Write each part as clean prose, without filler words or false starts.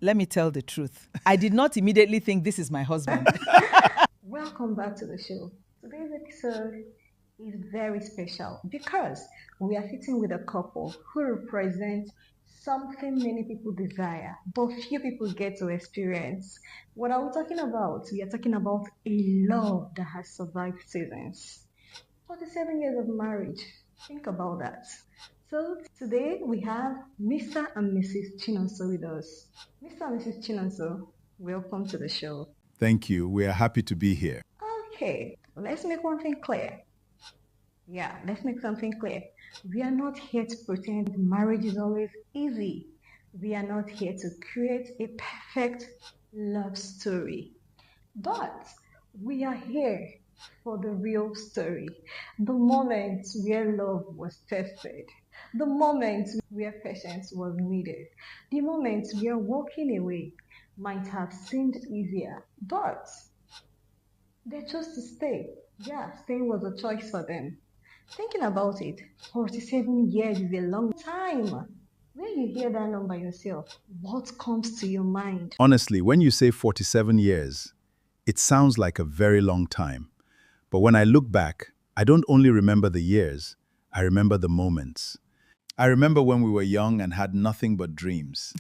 Let me tell the truth. I did not immediately think this is my husband. Welcome back to the show. Today's episode is very special because we are sitting with a couple who represent something many people desire, but few people get to experience. What are we talking about? We are talking about a love that has survived seasons. 47 years of marriage. Think about that. So today we have Mr. and Mrs. Chinonso with us. Mr. and Mrs. Chinonso, welcome to the show. Thank you. We are happy to be here. Okay, let's make one thing clear. Let's make something clear. We are not here to pretend marriage is always easy. We are not here to create a perfect love story. But we are here for the real story. The moment where love was tested. The moment where patience was needed. The moment where walking away might have seemed easier. But they chose to stay. Staying was a choice for them. Thinking about it, 47 years is a long time. When you hear that number yourself, what comes to your mind? Honestly, when you say 47 years, it sounds like a very long time. But when I look back, I don't only remember the years, I remember the moments. I remember when we were young and had nothing but dreams.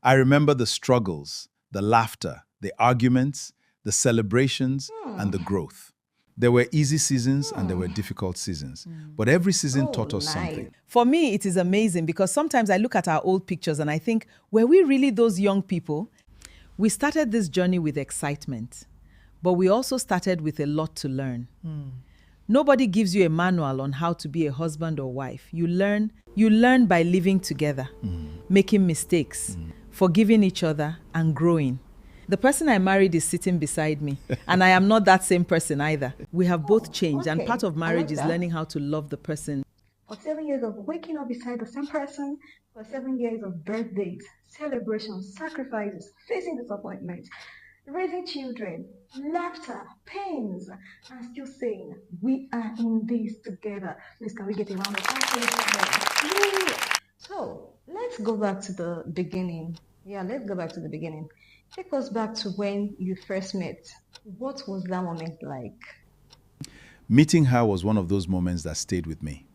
I remember the struggles, the laughter, the arguments, the celebrations, and the growth. There were easy seasons and there were difficult seasons. But every season taught us something. For me, it is amazing because sometimes I look at our old pictures and I think, were we really those young people? We started this journey with excitement, but we also started with a lot to learn. Nobody gives you a manual on how to be a husband or wife. You learn by living together, making mistakes, forgiving each other, and growing. The person I married is sitting beside me, and I am not that same person either. We have both changed, and part of marriage is learning how to love the person. For 7 years of waking up beside the same person, for 7 years of birthdays, celebrations, sacrifices, facing disappointments, raising children, laughter, pains, and still saying, we are in this together. Please, can we get a round of applause? So, let's go back to the beginning. Let's go back to the beginning. Take us back to when you first met. What was that moment like? Meeting her was one of those moments that stayed with me.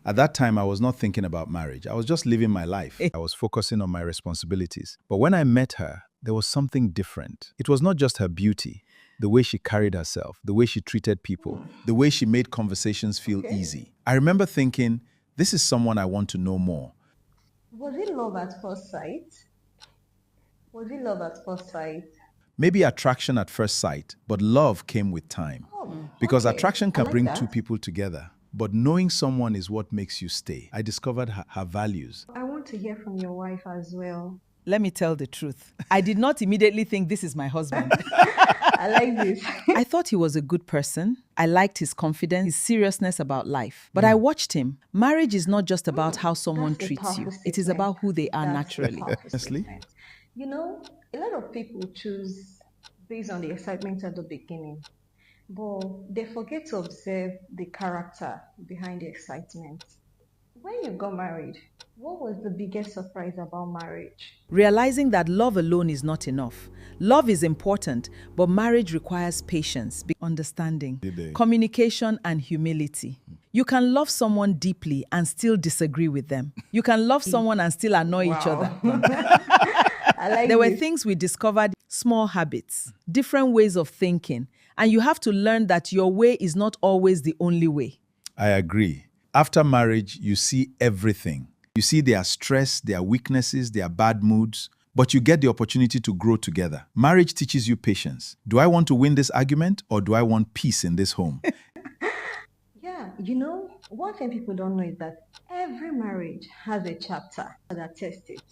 At that time, I was not thinking about marriage. I was just living my life. I was focusing on my responsibilities. But when I met her, there was something different. It was not just her beauty, the way she carried herself, the way she treated people, the way she made conversations feel easy. I remember thinking, this is someone I want to know more. Was it love at first sight? Maybe attraction at first sight, but love came with time. Because attraction can bring two people together, but knowing someone is what makes you stay. I discovered her values. I want to hear from your wife as well. Let me tell the truth. I did not immediately think this is my husband. I like this. I thought he was a good person. I liked his confidence, his seriousness about life. But I watched him. Marriage is not just about how someone treats you. It is about who they are naturally. Honestly? You know, a lot of people choose based on the excitement at the beginning, but they forget to observe the character behind the excitement. When you got married, what was the biggest surprise about marriage? Realizing that love alone is not enough. Love is important, but marriage requires patience, understanding, communication, and humility. You can love someone deeply and still disagree with them. You can love someone and still annoy each other. There were things we discovered, small habits, different ways of thinking, and you have to learn that your way is not always the only way. I agree. After marriage, you see everything. You see their stress, their weaknesses, their bad moods, but you get the opportunity to grow together. Marriage teaches you patience. Do I want to win this argument or do I want peace in this home? One thing people don't know is that every marriage has a chapter that tests it.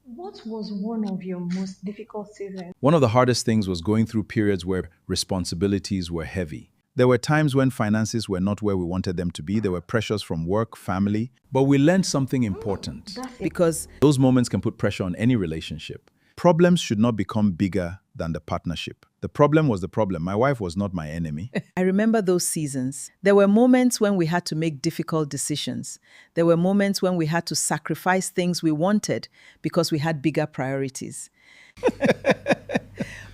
What was one of your most difficult seasons? One of the hardest things was going through periods where responsibilities were heavy. There were times when finances were not where we wanted them to be. There were pressures from work, family, but we learned something important. Because those moments can put pressure on any relationship. Problems should not become bigger than the partnership. The problem was the problem. My wife was not my enemy. I remember those seasons. There were moments when we had to make difficult decisions. There were moments when we had to sacrifice things we wanted because we had bigger priorities.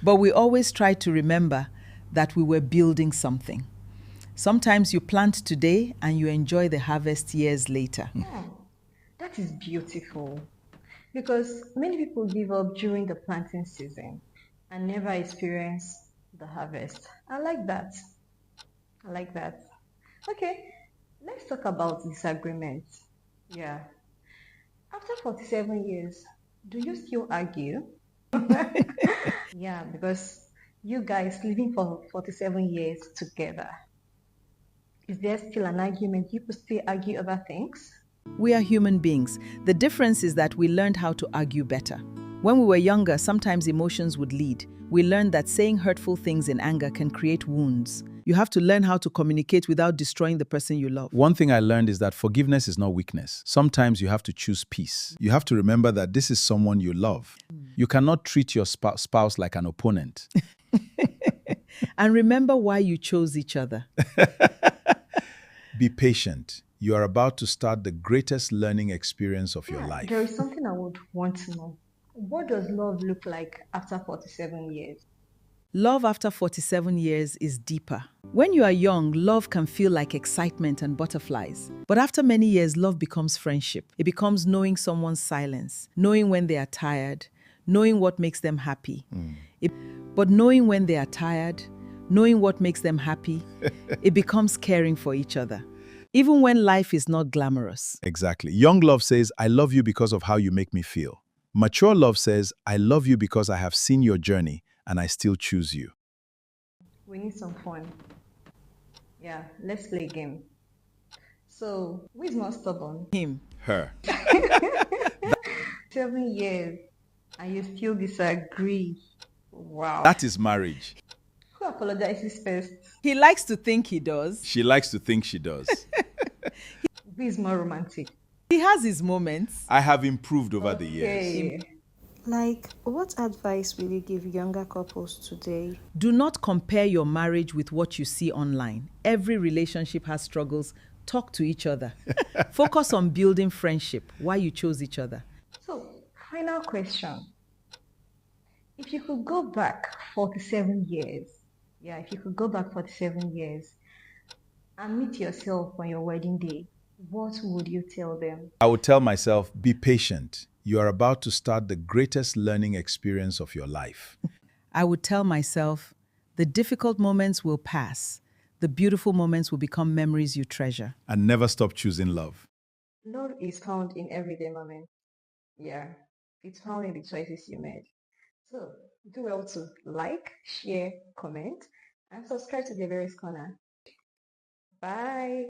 But we always tried to remember that we were building something. Sometimes you plant today and you enjoy the harvest years later. That is beautiful. Because many people give up during the planting season and never experience the harvest. I like that. I like that. Okay, let's talk about disagreement. Yeah. After 47 years, do you still argue? Yeah, because you guys living for 47 years together, is there still an argument? You could still argue over things? We are human beings. The difference is that we learned how to argue better. When we were younger, sometimes emotions would lead. We learned that saying hurtful things in anger can create wounds. You have to learn how to communicate without destroying the person you love. One thing I learned is that forgiveness is not weakness. Sometimes you have to choose peace. You have to remember that this is someone you love. You cannot treat your spouse like an opponent. And remember why you chose each other. Be patient. You are about to start the greatest learning experience of your life. There is something I would want to know. What does love look like after 47 years? Love after 47 years is deeper. When you are young, love can feel like excitement and butterflies. But after many years, love becomes friendship. It becomes knowing someone's silence, knowing when they are tired, knowing what makes them happy. But knowing when they are tired, knowing what makes them happy, it becomes caring for each other. Even when life is not glamorous. Exactly. Young love says, I love you because of how you make me feel. Mature love says, I love you because I have seen your journey and I still choose you. We need some fun. Yeah, let's play a game. So, who is more stubborn? Him. Her. 7 years and you still disagree. Wow. That is marriage. Who apologizes first? He likes to think he does. She likes to think she does. Who is more romantic? He has his moments. I have improved over the years. Like, what advice will you give younger couples today? Do not compare your marriage with what you see online. Every relationship has struggles. Talk to each other. Focus on building friendship, why you chose each other. So, final question. If you could go back 47 years, if you could go back 47 years and meet yourself on your wedding day, what would you tell them? I would tell myself, be patient. You are about to start the greatest learning experience of your life. I would tell myself, the difficult moments will pass. The beautiful moments will become memories you treasure. And never stop choosing love. Love is found in everyday moments. Yeah, it's found in the choices you made. So, do well to like, share, comment, and subscribe to Dieberes Corner. Bye.